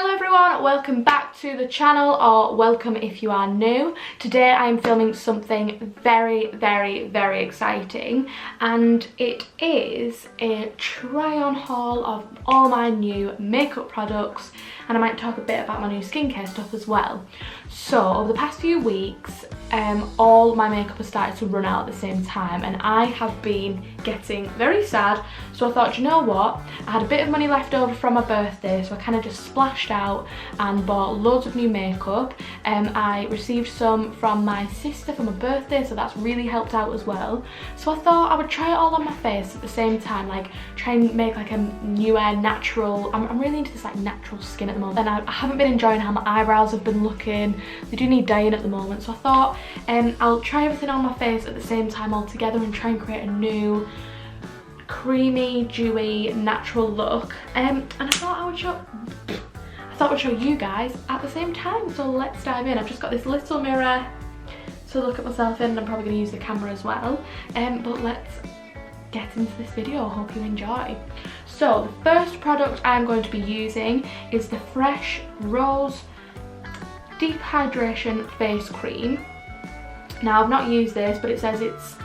Hello everyone, welcome back to the channel, or welcome if you are new. Today I'm filming something very exciting, and it is a try on haul of all my new makeup products, and I might talk a bit about my new skincare stuff as well. So over the past few weeks all my makeup has started to run out at the same time, and I have been getting very sad. So I thought, you know what, I had a bit of money left over from my birthday, so I kind of just splashed out and bought loads of new makeup. I received some from my sister for my birthday, so that's really helped out as well. So I thought I would try it all on my face at the same time, like try and make like a newer natural, I'm really into this like natural skin at the moment, and I haven't been enjoying how my eyebrows have been looking. They do need dyeing at the moment, so I thought I'll try everything on my face at the same time all together and try and create a new creamy, dewy, natural look. And I thought I would show you guys at the same time, so let's dive in. I've just got this little mirror to look at myself in, and I'm probably going to use the camera as well. But let's get into this video. Hope you enjoy. So the first product I'm going to be using is the Fresh Rose Deep Hydration Face Cream. Now I've not used this, but it says it's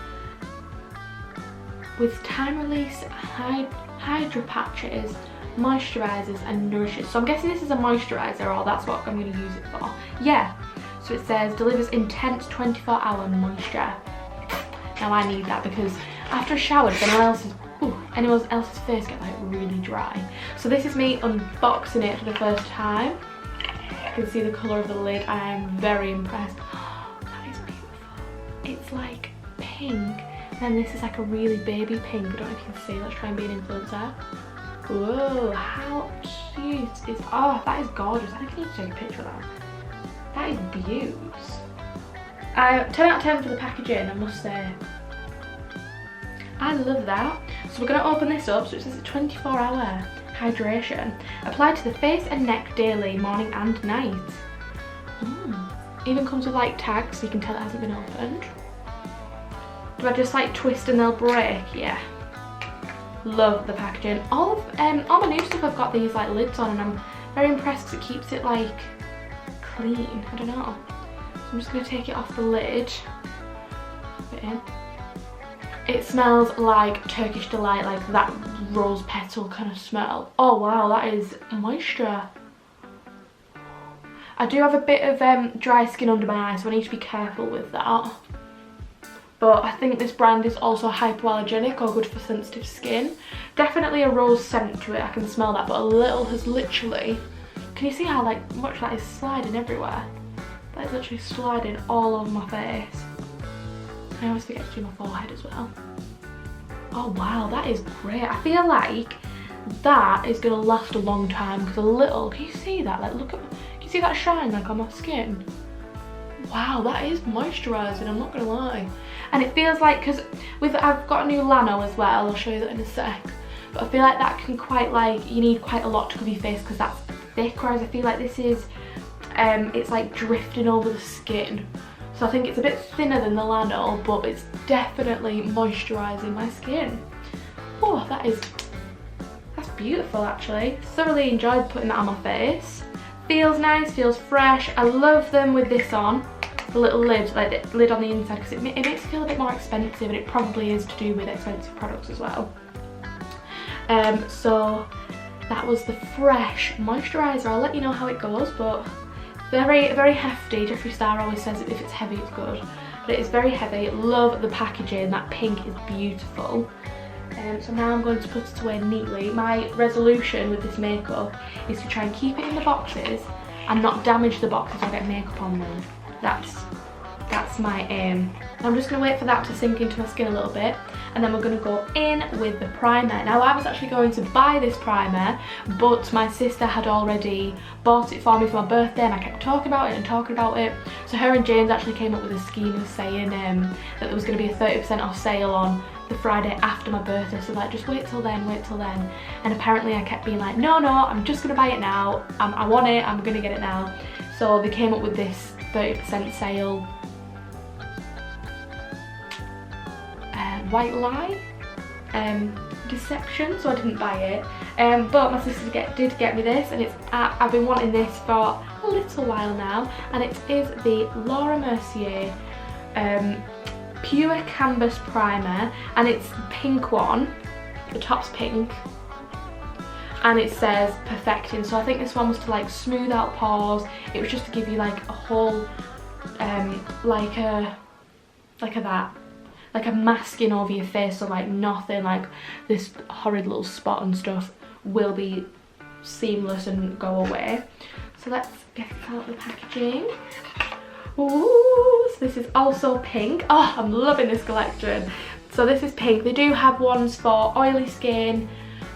with time release hydra patches, moisturizes and nourishes. So I'm guessing this is a moisturizer, or that's what I'm going to use it for. Yeah, so it says delivers intense 24-hour moisture. Now I need that because after a shower, if anyone else's face gets like really dry. So this is me unboxing it for the first time. You can see the colour of the lid. I am very impressed. That is beautiful. It's like pink, and this is like a really baby pink. I don't know if you can see. Let's try and be an influencer. Whoa, how cute is, oh, that is gorgeous. I think I need to take a picture of that. That is beautiful. 10 out of 10 for the packaging, I must say. I love that. So we're going to open this up. So it says a 24-hour hydration. Applied to the face and neck daily, morning and night. Even comes with like tags, so you can tell it hasn't been opened. Do I just like twist and they'll break? Yeah. Love the packaging. All my new stuff I've got these like lids on, and I'm very impressed because it keeps it like clean. I don't know. So I'm just going to take it off the lid. Put it in. It smells like Turkish Delight, like that rose petal kind of smell. Oh wow, that is moisture. I do have a bit of dry skin under my eyes, so I need to be careful with that. But I think this brand is also hypoallergenic, or good for sensitive skin. Definitely a rose scent to it, I can smell that, but a little has literally, can you see how like much that is sliding everywhere? That is literally sliding all over my face. I always forget to do my forehead as well. Oh wow, that is great. I feel like that is going to last a long time, because a little, can you see that? Like look at, can you see that shine like on my skin? Wow, that is moisturising, I'm not going to lie. And it feels like, because I've got a new Lano as well, I'll show you that in a sec. But I feel like that can quite like, you need quite a lot to cover your face because that's thick, whereas I feel like this is, it's like drifting over the skin. So I think it's a bit thinner than the Lano, but it's definitely moisturising my skin. Oh, that's beautiful actually. Thoroughly enjoyed putting that on my face. Feels nice, feels fresh. I love them with this on. The little lid, like the lid on the inside, because it makes it feel a bit more expensive, and it probably is to do with expensive products as well. So that was the Fresh moisturiser. I'll let you know how it goes, but very hefty. Jeffree Star always says if it's heavy it's good, but it is very heavy. Love the packaging. That pink is beautiful. So now I'm going to put it away neatly. My resolution with this makeup is to try and keep it in the boxes and not damage the boxes or get makeup on them. That's my aim. I'm just going to wait for that to sink into my skin a little bit, and then we're going to go in with the primer. Now I was actually going to buy this primer, but my sister had already bought it for me for my birthday, and I kept talking about it. So her and James actually came up with a scheme of saying that there was going to be a 30% off sale on the Friday after my birthday, so like just wait till then. And apparently I kept being like, no, I'm just going to buy it now. I want it, I'm going to get it now. So they came up with this 30% sale white lie deception, so I didn't buy it. But my sister did get me this, and I've been wanting this for a little while now, and it is the Laura Mercier Pure Canvas Primer, and it's the pink one. The top's pink, and it says perfecting, so I think this one was to like smooth out pores. It was just to give you like a whole like a masking over your face, so like nothing like this horrid little spot and stuff will be seamless and go away. So let's get out the packaging. Ooh, so this is also pink. Oh, I'm loving this collection. So this is pink. They do have ones for oily skin.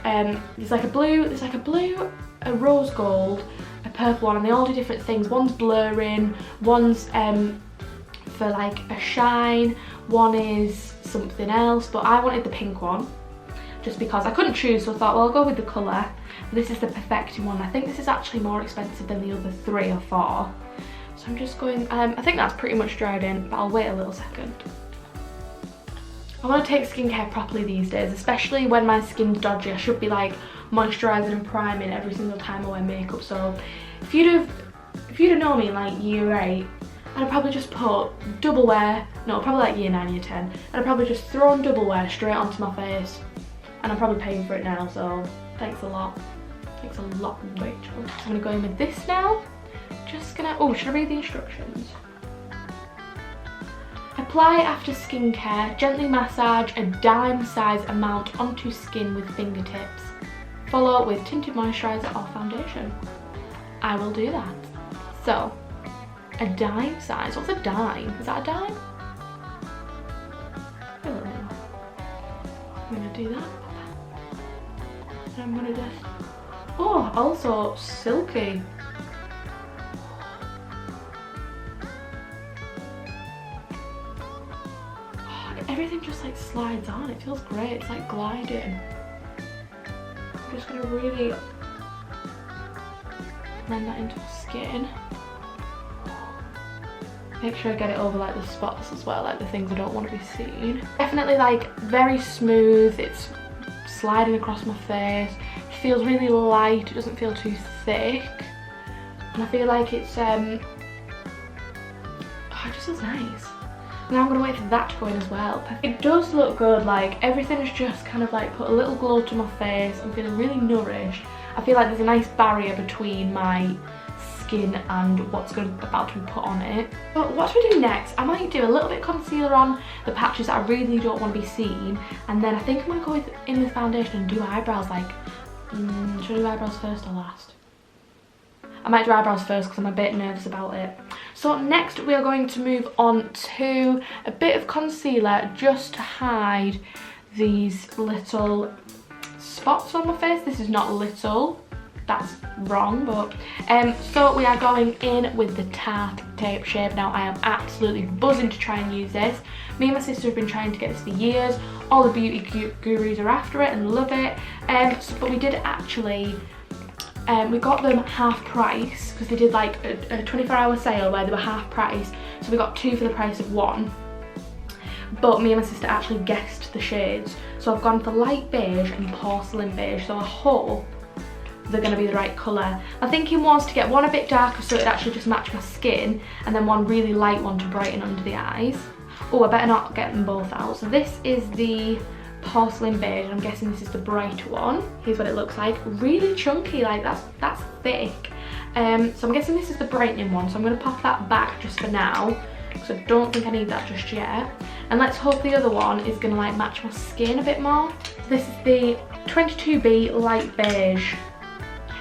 There's like a blue, a rose gold, a purple one, and they all do different things. One's blurring, one's for like a shine, one is something else, but I wanted the pink one just because I couldn't choose, so I thought, well, I'll go with the colour. This is the perfecting one. I think this is actually more expensive than the other 3 or 4. So I'm just going, I think that's pretty much dried in, but I'll wait a little second. I want to take skincare properly these days, especially when my skin's dodgy. I should be like moisturising and priming every single time I wear makeup. So if you'd have known me in like year 8, I'd have probably just put double wear, no, probably like year 9, year 10. I'd probably just thrown double wear straight onto my face, and I'm probably paying for it now, so thanks a lot. Thanks a lot, Rachel. I'm gonna go in with this now. Just gonna, oh, should I read the instructions? Apply after skincare, gently massage a dime size amount onto skin with fingertips. Follow with tinted moisturiser or foundation. I will do that. So, a dime size, what's a dime? Is that a dime? I don't know. I'm gonna do that. And I'm gonna just, oh, also silky. Everything just like slides on, it feels great, it's like gliding. I'm just gonna really blend that into the skin. Make sure I get it over like the spots as well, like the things I don't want to be seen. Definitely like very smooth, it's sliding across my face. It feels really light, it doesn't feel too thick. And I feel like it's, oh, it just feels nice. Now I'm going to wait for that to go in as well. It does look good, like everything's just kind of like put a little glow to my face. I'm feeling really nourished. I feel like there's a nice barrier between my skin and what's about to be put on it. But what do we do next? I might do a little bit of concealer on the patches that I really don't want to be seen, and then I think I'm going to go in with foundation and do eyebrows. Like, should I do eyebrows first or last? I might do eyebrows first because I'm a bit nervous about it. So next we are going to move on to a bit of concealer just to hide these little spots on my face. This is not little, that's wrong, but so we are going in with the Tarte Tape Shape. Now I am absolutely buzzing to try and use this. Me and my sister have been trying to get this for years. All the beauty gurus are after it and love it. But we did actually, we got them half price because they did like a 24-hour sale where they were half price, so we got 2 for the price of 1. But me and my sister actually guessed the shades, so I've gone for light beige and porcelain beige, so I hope they're going to be the right colour. My thinking was to get one a bit darker so it actually just match my skin, and then one really light one to brighten under the eyes. Oh, I better not get them both out. So this is the porcelain beige, and I'm guessing this is the brighter one. Here's what it looks like. Really chunky, like that's thick. So I'm guessing this is the brightening one, so I'm going to pop that back just for now because I don't think I need that just yet. And let's hope the other one is going to like match my skin a bit more. So this is the 22B light beige.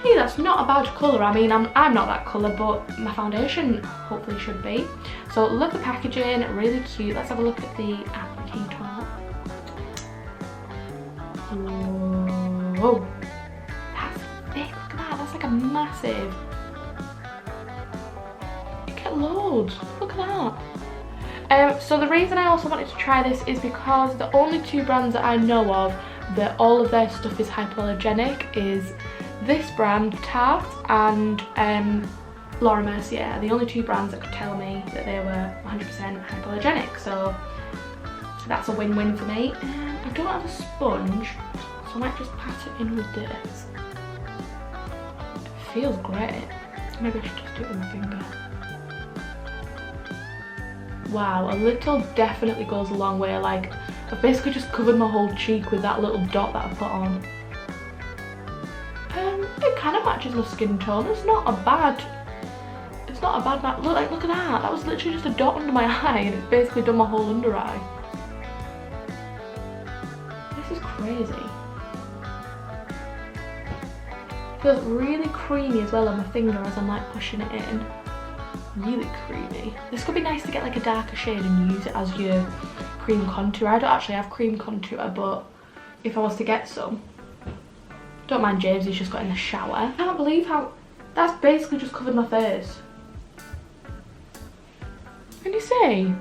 Hey, that's not a bad colour. I mean, I'm not that colour, but my foundation hopefully should be. So look at the packaging, really cute. Let's have a look at the applicator. Whoa, that's thick, look at that, that's like a massive, you get loads, look at that. So the reason I also wanted to try this is because the only 2 brands that I know of that all of their stuff is hypoallergenic is this brand, Tarte, and Laura Mercier. The only 2 brands that could tell me that they were 100% hypoallergenic, so that's a win-win for me. I don't have a sponge, So I might just pat it in with this. It feels great. Maybe I should just do it with my finger. Wow, a little definitely goes a long way. Like, I've basically just covered my whole cheek with that little dot that I put on. It kind of matches my skin tone. It's not a bad match. Look at that. That was literally just a dot under my eye and it's basically done my whole under eye. This is crazy. Feels really creamy as well on my finger as I'm like pushing it in. Really creamy. This could be nice to get like a darker shade and use it as your cream contour. I don't actually have cream contour, but if I was to get some, don't mind James, he's just got in the shower. I can't believe how that's basically just covered my face. Can you see?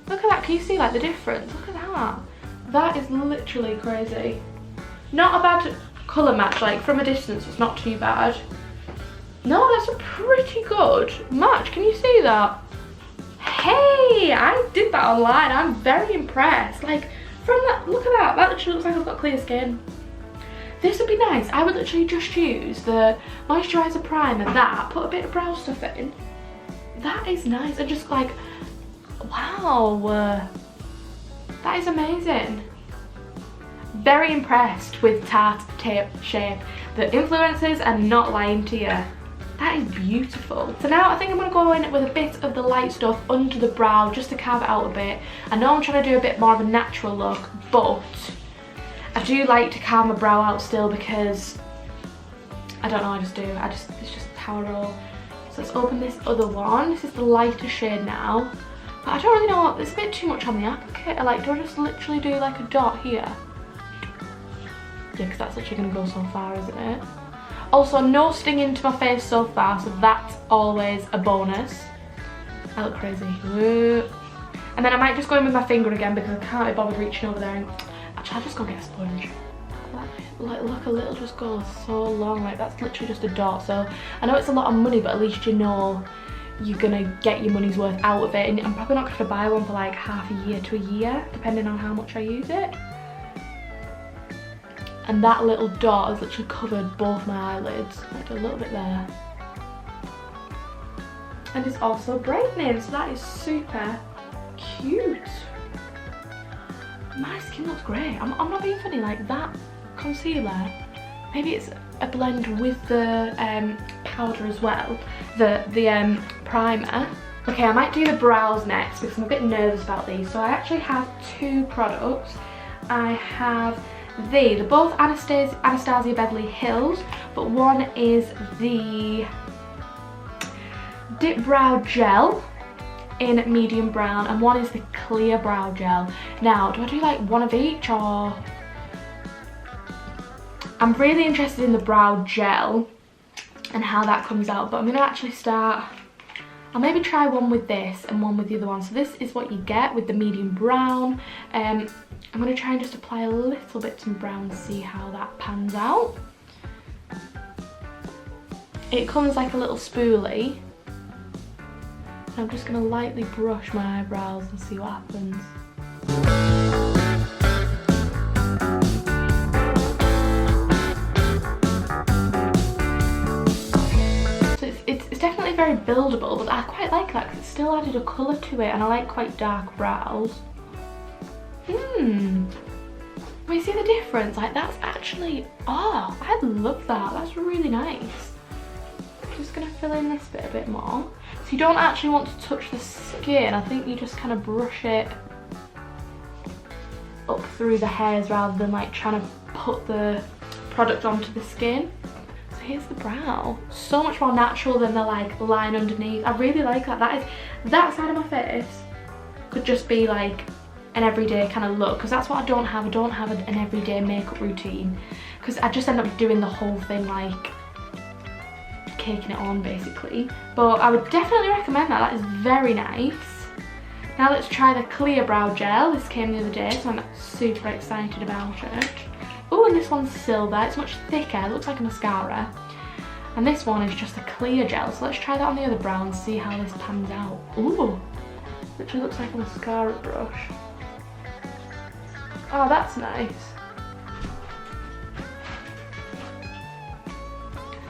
Look at that, can you see like the difference? Look at that. That is literally crazy. Not a bad colour match, like from a distance it's not too bad. No, that's a pretty good match, can you see that? Hey, I did that online, I'm very impressed. Like, from that, look at that, that literally looks like I've got clear skin. This would be nice, I would literally just use the moisturiser primer, that, put a bit of brow stuff in. That is nice, and just like, wow, that is amazing. Very impressed with Tarte Shape. The influencers are not lying to you. That is beautiful. So now I think I'm going to go in with a bit of the light stuff under the brow just to carve it out a bit. I know I'm trying to do a bit more of a natural look, but I do like to carve my brow out still because I don't know, I just do. It's just how I roll. So let's open this other one. This is the lighter shade now. But I don't really know what, it's a bit too much on the applicator. Like, do I just literally do like a dot here? Yeah, because that's literally going to go so far, isn't it? Also, no stinging to my face so far, so that's always a bonus. I look crazy. And then I might just go in with my finger again because I can't be bothered reaching over there. And actually, I'll just go get a sponge. Like, look, a little just goes so long. Like, that's literally just a dot. So I know it's a lot of money, but at least you know you're gonna get your money's worth out of it. And I'm probably not gonna have to buy one for like half a year to a year, depending on how much I use it. And that little dot has literally covered both my eyelids. Like a little bit there. And it's also brightening, so that is super cute. My skin looks great. I'm not being funny, like that concealer, maybe it's a blend with the powder as well, the primer. Okay, I might do the brows next because I'm a bit nervous about these. So I actually have two products. I have they're both Anastasia Beverly Hills, but one is the Dip Brow Gel in medium brown and one is the clear brow gel. Now, do I do like one of each, or? I'm really interested in the brow gel and how that comes out, but I'm going to actually start, I'll maybe try one with this and one with the other one. So this is what you get with the medium brown. I'm going to try and just apply a little bit to my brown and see how that pans out. It comes like a little spoolie. I'm just going to lightly brush my eyebrows and see what happens. So it's definitely very buildable, but I quite like that because it still added a colour to it, and I like quite dark brows. We see the difference, like that's actually, oh, I love that, that's really nice. I'm just going to fill in this bit a bit more. So you don't actually want to touch the skin, I think you just kind of brush it up through the hairs rather than like trying to put the product onto the skin. So here's the brow, so much more natural than the like line underneath. I really like that. That side of my face could just be like an everyday kind of look, because that's what I don't have. I don't have an everyday makeup routine because I just end up doing the whole thing like caking it on basically. But I would definitely recommend that. That is very nice. Now let's try the clear brow gel. This came the other day, so I'm super excited about it. Oh, and this one's silver. It's much thicker. It looks like a mascara. And this one is just a clear gel. So let's try that on the other brow and see how this pans out. Ooh, literally looks like a mascara brush. Oh, that's nice.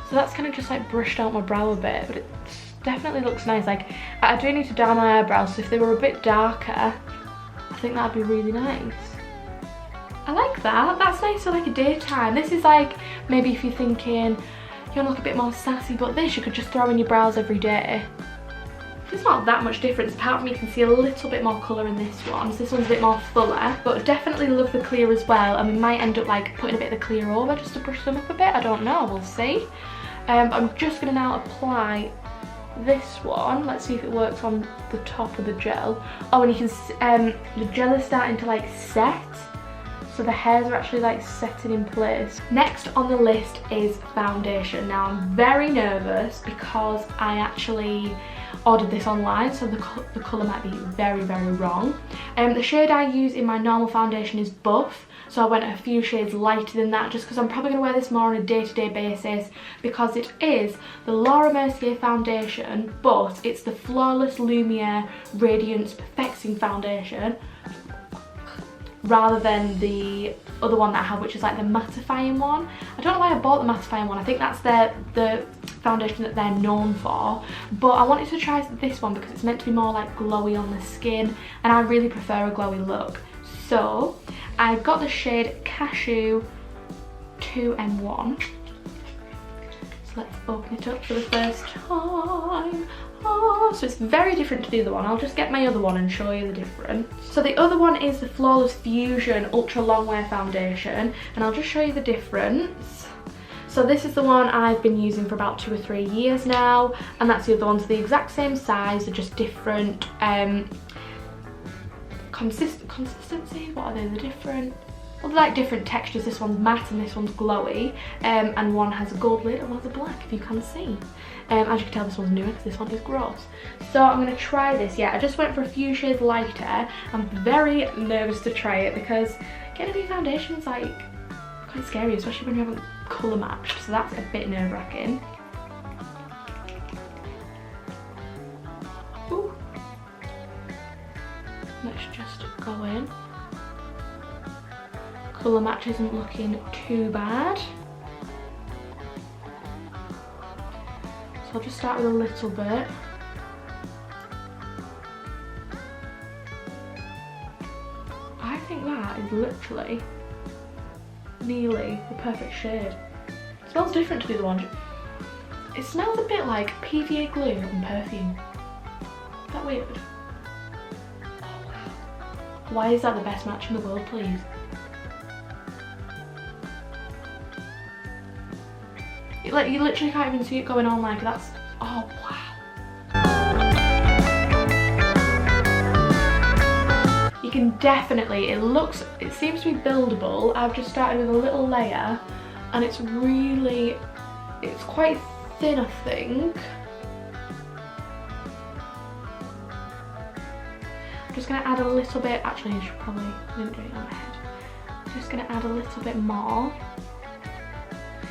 So that's kind of just like brushed out my brow a bit, but it definitely looks nice. Like, I do need to dye my eyebrows, so if they were a bit darker, I think that'd be really nice. I like that. That's nice for like a daytime. This is like, maybe if you're thinking you want to look a bit more sassy, but this you could just throw in your brows every day. There's not that much difference, apart from you can see a little bit more colour in this one. So this one's a bit more fuller, but definitely love the clear as well. And we might end up like putting a bit of the clear over just to brush them up a bit. I don't know, we'll see. I'm just going to now apply this one. Let's see if it works on the top of the gel. Oh, and you can the gel is starting to like set. So the hairs are actually like setting in place. Next on the list is foundation. Now I'm very nervous because I actually ordered this online, so the colour might be very, very wrong. The shade I use in my normal foundation is Buff, so I went a few shades lighter than that just because I'm probably going to wear this more on a day-to-day basis, because it is the Laura Mercier foundation, but it's the Flawless Lumiere Radiance Perfecting Foundation, rather than the other one that I have, which is like the mattifying one. I don't know why I bought the mattifying one. I think that's the foundation that they're known for, but I wanted to try this one because it's meant to be more like glowy on the skin, and I really prefer a glowy look. So I got the shade Cashew 2M1. So let's open it up for the first time. Oh, so it's very different to the other one. I'll just get my other one and show you the difference. So the other one is the Flawless Fusion Ultra Longwear Foundation, and I'll just show you the difference. So this is the one I've been using for about 2 or 3 years now, and that's the other one. So the exact same size, they're just different consistency. What are they? They're different. Well, they're like different textures. This one's matte and this one's glowy, and one has a gold lid and one has a black, if you can see. As you can tell, this one's newer because this one is gross. So I'm going to try this. Yeah, I just went for a few shades lighter. I'm very nervous to try it because getting a new foundation is like quite scary, especially when you haven't colour matched. So that's a bit nerve-wracking. Ooh. Let's just go in. Colour match isn't looking too bad. So I'll just start with a little bit. I think that is literally nearly the perfect shade. It smells different to the other one. It smells a bit like PVA glue and perfume. Is that weird? Oh wow. Why is that the best match in the world, please? Like, you literally can't even see it going on, like that's, oh wow. You can definitely, it seems to be buildable. I've just started with a little layer and it's quite thin, I think. I'm just gonna add a little bit, actually I should probably, I didn't do it on my head. I'm just gonna add a little bit more.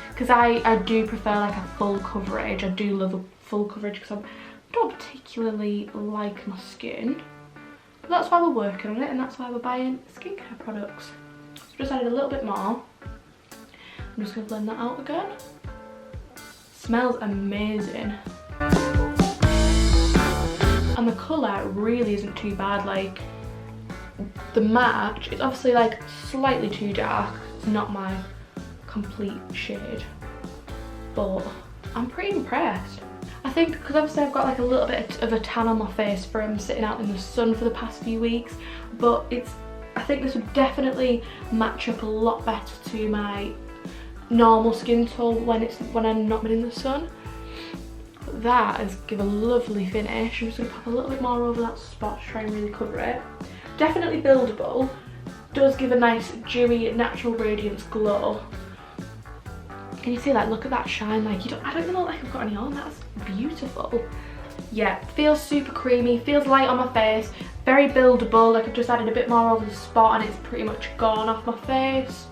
Because I do prefer like a full coverage. I do love a full coverage because I don't particularly like my skin. But that's why we're working on it, and that's why we're buying skincare products. So just added a little bit more. I'm just going to blend that out again. Smells amazing. And the colour really isn't too bad. Like, the match, it's obviously like slightly too dark. It's not my complete shade, but I'm pretty impressed. I think because obviously I've got like a little bit of a tan on my face from sitting out in the sun for the past few weeks, but I think this would definitely match up a lot better to my normal skin tone when I'm not been in the sun. But that is give a lovely finish. I'm just going to pop a little bit more over that spot to try and really cover it. Definitely buildable. Does give a nice dewy natural radiance glow. Can you see, like, look at that shine? Like, I don't even look like I've got any on. That's beautiful. Yeah, feels super creamy, feels light on my face, very buildable. Like, I've just added a bit more over the spot and it's pretty much gone off my face.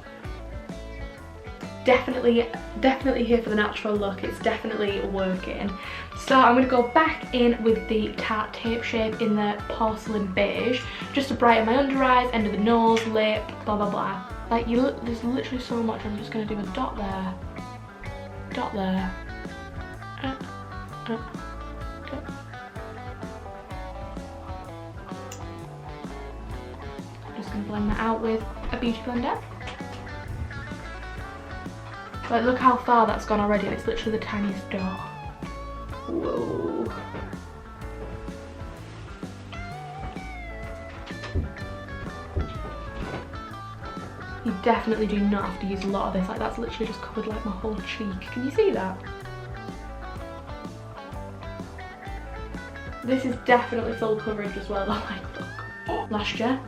definitely here for the natural look. It's definitely working. So I'm going to go back in with the Tarte Tape Shape in the porcelain beige, just to brighten my under eyes, end of the nose, lip, blah blah blah. Like, there's literally so much. I'm just going to do a dot there, dot there, dot. I'm just going to blend that out with a beauty blender. Like, look how far that's gone already, and it's literally the tiniest dot. Whoa. You definitely do not have to use a lot of this. Like, that's literally just covered like my whole cheek. Can you see that? This is definitely full coverage as well. Like, look. Last year.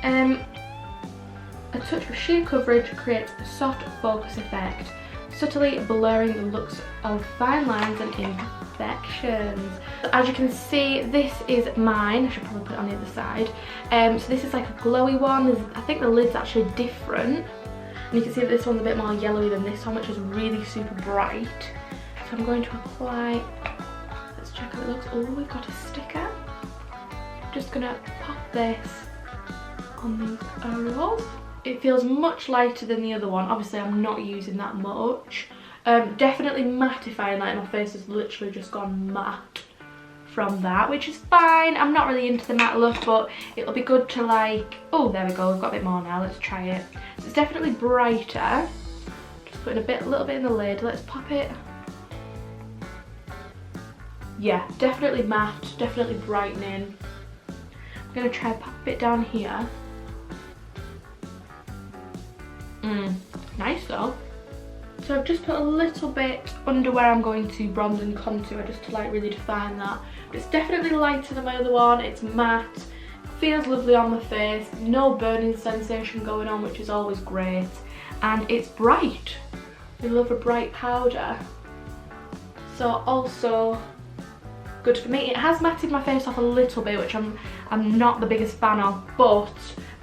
A touch of sheer coverage creates a soft focus effect, subtly blurring the looks of fine lines and imperfections. As you can see, this is mine. I should probably put it on the other side. So this is like a glowy one. I think the lid's actually different. And you can see that this one's a bit more yellowy than this one, which is really super bright. So I'm going to apply, let's check how it looks. Oh, we've got a sticker. Just gonna pop this on these areolas. It feels much lighter than the other one. Obviously, I'm not using that much. Definitely mattifying, like my face has literally just gone matte from that, which is fine. I'm not really into the matte look, but it'll be good to like, oh, there we go, we've got a bit more now, let's try it. So it's definitely brighter. Just putting a little bit in the lid, let's pop it. Yeah, definitely matte, definitely brightening. I'm gonna try pop a bit down here. Nice though. So I've just put a little bit under where I'm going to bronze and contour, just to like really define that. But it's definitely lighter than my other one. It's matte, feels lovely on the face, no burning sensation going on, which is always great. And it's bright. We love a bright powder. So also good for me. It has matted my face off a little bit, which I'm not the biggest fan of, but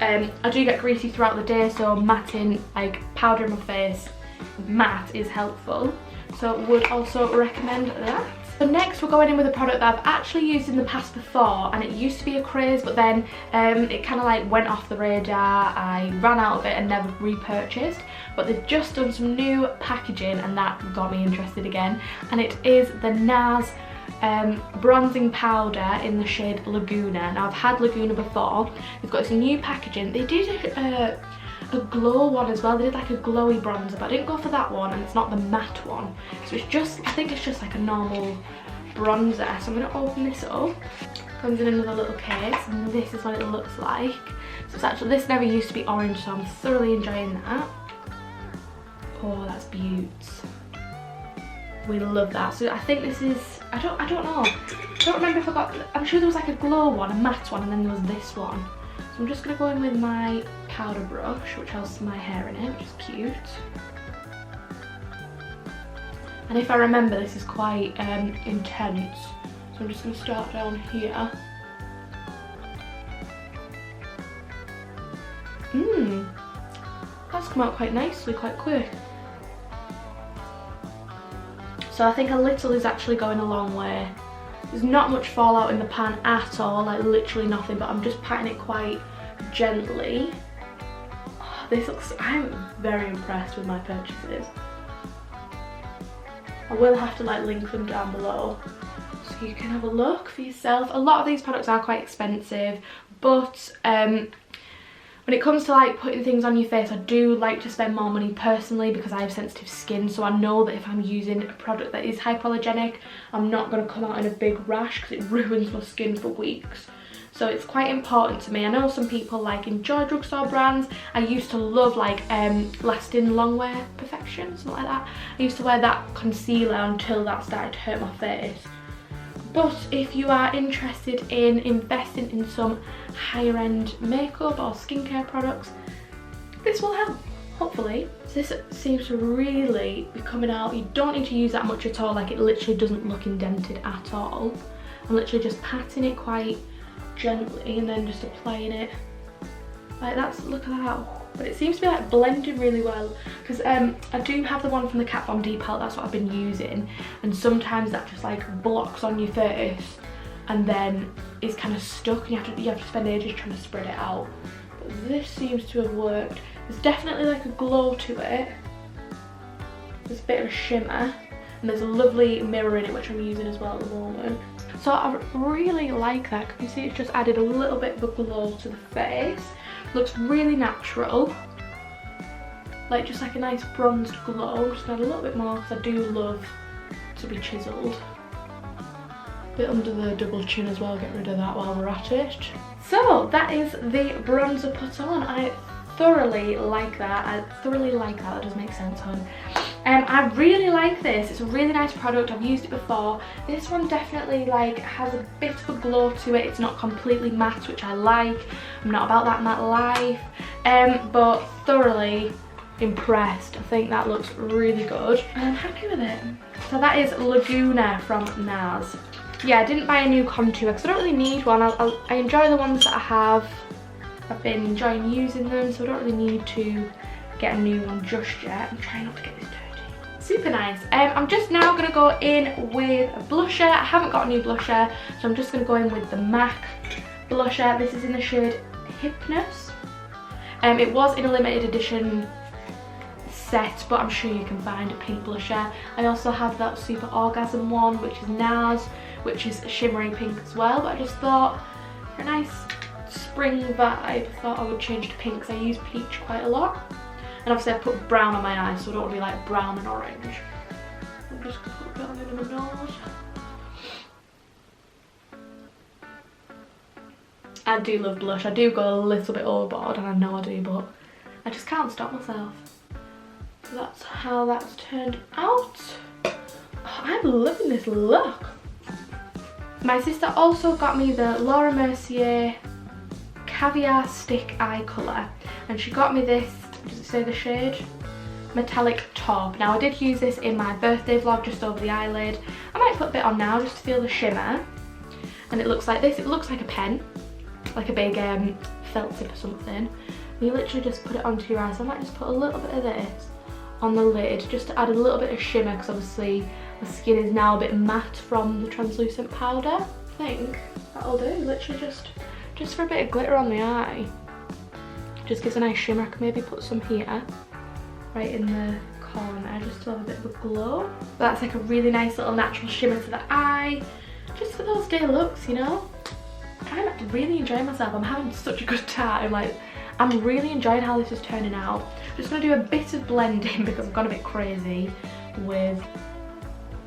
I do get greasy throughout the day, so matting, like powder in my face, matte is helpful. So would also recommend that. So next we're going in with a product that I've actually used in the past before, and it used to be a craze, but then it kind of like went off the radar. I ran out of it and never repurchased, but they've just done some new packaging and that got me interested again, and it is the NARS bronzing powder in the shade Laguna. Now I've had Laguna before. They've got some new packaging. They did a glow one as well. They did like a glowy bronzer, but I didn't go for that one, and it's not the matte one. So it's just, I think it's just like a normal bronzer. So I'm going to open this up. Comes in another little case, and this is what it looks like. So it's actually, this never used to be orange, so I'm thoroughly enjoying that. Oh, that's beauts. We love that. So I think this is, I don't know. I don't remember if I got, I'm sure there was like a glow one, a matte one, and then there was this one. So I'm just going to go in with my powder brush, which has my hair in it, which is cute. And if I remember, this is quite intense. So I'm just going to start down here. That's come out quite nicely, quite quick. So I think a little is actually going a long way. There's not much fallout in the pan at all, like literally nothing, but I'm just patting it quite gently. Oh, this looks, I'm very impressed with my purchases. I will have to like link them down below so you can have a look for yourself. A lot of these products are quite expensive, but when it comes to like putting things on your face, I do like to spend more money personally because I have sensitive skin, so I know that if I'm using a product that is hypoallergenic, I'm not going to come out in a big rash because it ruins my skin for weeks. So it's quite important to me. I know some people like enjoy drugstore brands. I used to love like Lasting Longwear Perfection, something like that. I used to wear that concealer until that started to hurt my face. But if you are interested in investing in some higher end makeup or skincare products, this will help, hopefully. So this seems to really be coming out. You don't need to use that much at all, like it literally doesn't look indented at all. I'm literally just patting it quite gently and then just applying it like that's, look at that. but it seems to be like blending really well, because I do have the one from the Kat Von D palette, that's what I've been using, and sometimes that just like blocks on your face and then it's kind of stuck and you have to spend ages trying to spread it out. But this seems to have worked. There's definitely like a glow to it. There's a bit of a shimmer, and there's a lovely mirror in it which I'm using as well at the moment. So I really like that. Can you see it's just added a little bit of a glow to the face. Looks really natural. Like just like a nice bronzed glow. I'm just gonna add a little bit more because I do love to be chiselled. Bit under the double chin as well, get rid of that while we're at it. So that is the bronzer put on. I thoroughly like that. That does make sense, hon. I really like this. It's a really nice product. I've used it before. This one definitely like has a bit of a glow to it. It's not completely matte, which I like. I'm not about that matte life. But thoroughly impressed. I think that looks really good. I'm happy with it. So that is Laguna from NARS. Yeah, I didn't buy a new contour because I don't really need one. I enjoy the ones that I have. I've been enjoying using them, so I don't really need to get a new one just yet. I'm trying not to get this dirty. Super nice. I'm just now going to go in with a blusher. I haven't got a new blusher, so I'm just going to go in with the MAC blusher. This is in the shade Hypnus. It was in a limited edition set, but I'm sure you can find a pink blusher. I also have that Super Orgasm one, which is NARS, which is shimmery pink as well, but I just thought for a nice spring vibe, I thought I would change to pink because I use peach quite a lot. And obviously I put brown on my eyes, so I don't want to be like brown and orange. I'm just going to put that under my nose. I do love blush. I do go a little bit overboard, and I know I do, but I just can't stop myself. So that's how that's turned out. Oh, I'm loving this look. My sister also got me the Laura Mercier Caviar Stick Eye Colour, and she got me this, does it say the shade? Metallic Taupe. Now I did use this in my birthday vlog just over the eyelid. I might put a bit on now just to feel the shimmer. And it looks like this. It looks like a pen, like a big felt tip or something. And you literally just put it onto your eyes. So I might just put a little bit of this on the lid just to add a little bit of shimmer, because obviously the skin is now a bit matte from the translucent powder. I think that'll do. Literally just for a bit of glitter on the eye. Just gives a nice shimmer. I can maybe put some here, right in the corner, just to have a bit of a glow. That's like a really nice little natural shimmer to the eye, just for those day looks, you know. I'm really enjoying myself. I'm having such a good time. Like, I'm really enjoying how this is turning out. I'm just gonna do a bit of blending because I've gone a bit crazy with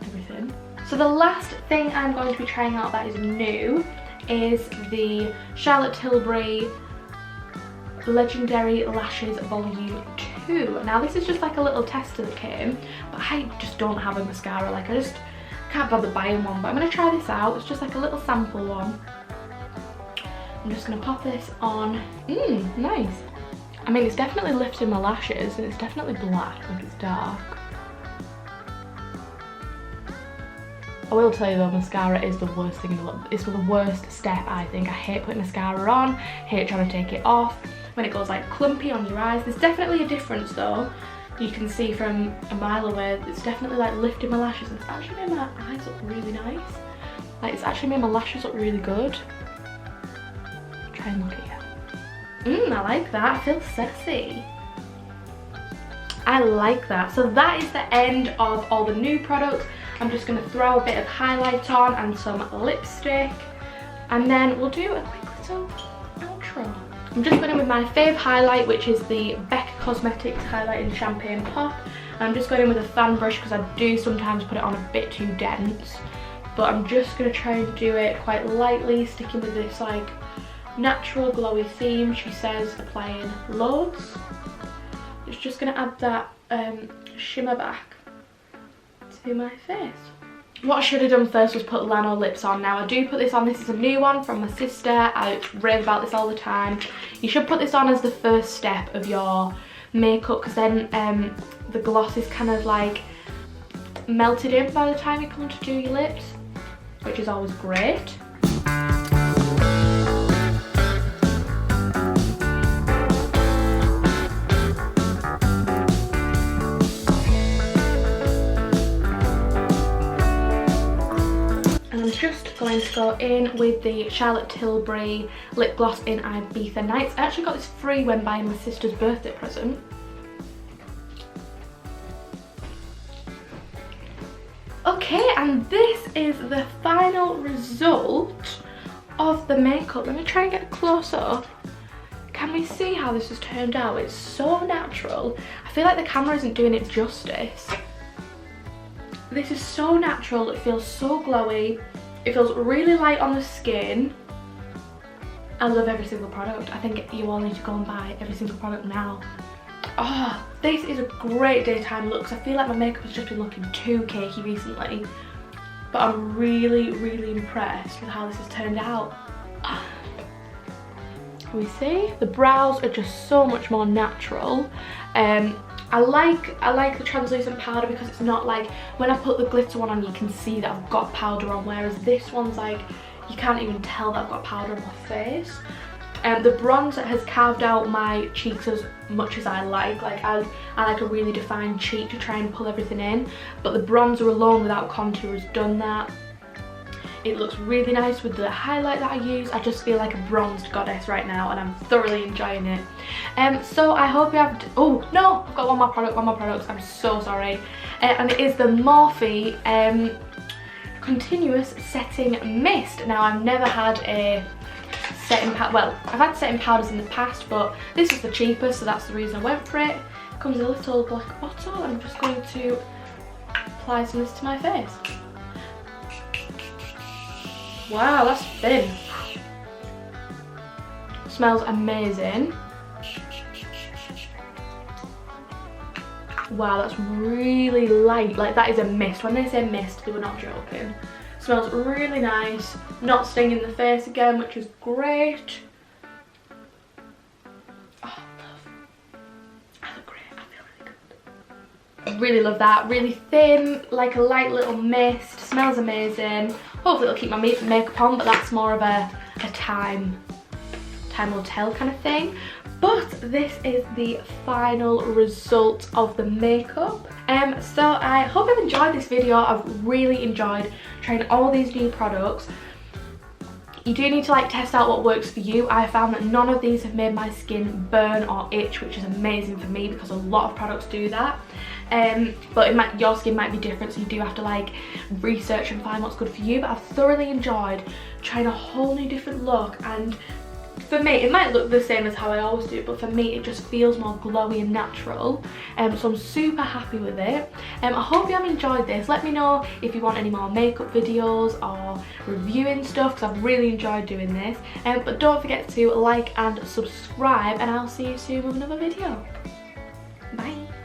everything. So the last thing I'm going to be trying out that is new is the Charlotte Tilbury Legendary Lashes Volume 2. Now this is just like a little tester that came, but I just don't have a mascara. Like, I just can't bother buying one, but I'm going to try this out. It's just like a little sample one. I'm just going to pop this on. Nice. I mean, it's definitely lifting my lashes, and it's definitely black, like it's dark. I will tell you though, mascara is the worst thing in the world. It's the worst step, I think. I hate putting mascara on, hate trying to take it off. When it goes like clumpy on your eyes. There's definitely a difference though. You can see from a mile away, it's definitely like lifting my lashes, and it's actually made my eyes look really nice. Like, it's actually made my lashes look really good. Try and look at you. I like that. I feel sexy. I like that. So that is the end of all the new products. I'm just going to throw a bit of highlight on and some lipstick, and then we'll do a quick little outro. I'm just going in with my fave highlight, which is the Becca Cosmetics Highlight in Champagne Pop. I'm just going in with a fan brush because I do sometimes put it on a bit too dense, but I'm just going to try and do it quite lightly, sticking with this like natural glowy theme. She says applying loads. It's just going to add that shimmer back to my face. What I should have done first was put Lano lips on. Now I do put this on. This is a new one from my sister. I rave about this all the time. You should put this on as the first step of your makeup, because then the gloss is kind of like melted in by the time you come to do your lips, which is always great. just going to go in with the Charlotte Tilbury lip gloss in Ibiza Nights. I actually got this free when buying my sister's birthday present. Okay, and this is the final result of the makeup. Let me try and get a close up. Can we see how this has turned out? It's so natural. I feel like the camera isn't doing it justice. This is so natural, it feels so glowy. It feels really light on the skin. I love every single product. I think you all need to go and buy every single product now. Oh, this is a great daytime look because I feel like my makeup has just been looking too cakey recently. But I'm really, really impressed with how this has turned out. We see the brows are just so much more natural. I like the translucent powder because it's not like when I put the glitter one on you can see that I've got powder on, whereas this one's like you can't even tell that I've got powder on my face. The bronzer has carved out my cheeks as much as I like. I like a really defined cheek to try and pull everything in, but the bronzer alone without contour has done that. It looks really nice with the highlight that I use. I just feel like a bronzed goddess right now and I'm thoroughly enjoying it. So I hope you have... Oh no, I've got one more product, I'm so sorry. And it is the Morphe Continuous Setting Mist. Now I've never had a setting powder, well I've had setting powders in the past, but this is the cheapest, so that's the reason I went for it. It comes in a little black bottle and I'm just going to apply some of this to my face. Wow, that's thin. Smells amazing. Wow, that's really light. Like, that is a mist. When they say mist, they were not joking. Smells really nice. Not stinging the face again, which is great. Oh, love. I look great. I feel really good. I really love that. Really thin, like a light little mist. Smells amazing. Hopefully it'll keep my makeup on, but that's more of a time will tell kind of thing. But this is the final result of the makeup. So I hope you've enjoyed this video. I've really enjoyed trying all these new products. You do need to like test out what works for you. I found that none of these have made my skin burn or itch, which is amazing for me because a lot of products do that. But your skin might be different, so you do have to like research and find what's good for you. But I've thoroughly enjoyed trying a whole new different look, and for me it might look the same as how I always do, but for me it just feels more glowy and natural. So I'm super happy with it. I hope you have enjoyed this. Let me know if you want any more makeup videos or reviewing stuff, because I've really enjoyed doing this. But don't forget to like and subscribe, and I'll see you soon with another video. Bye.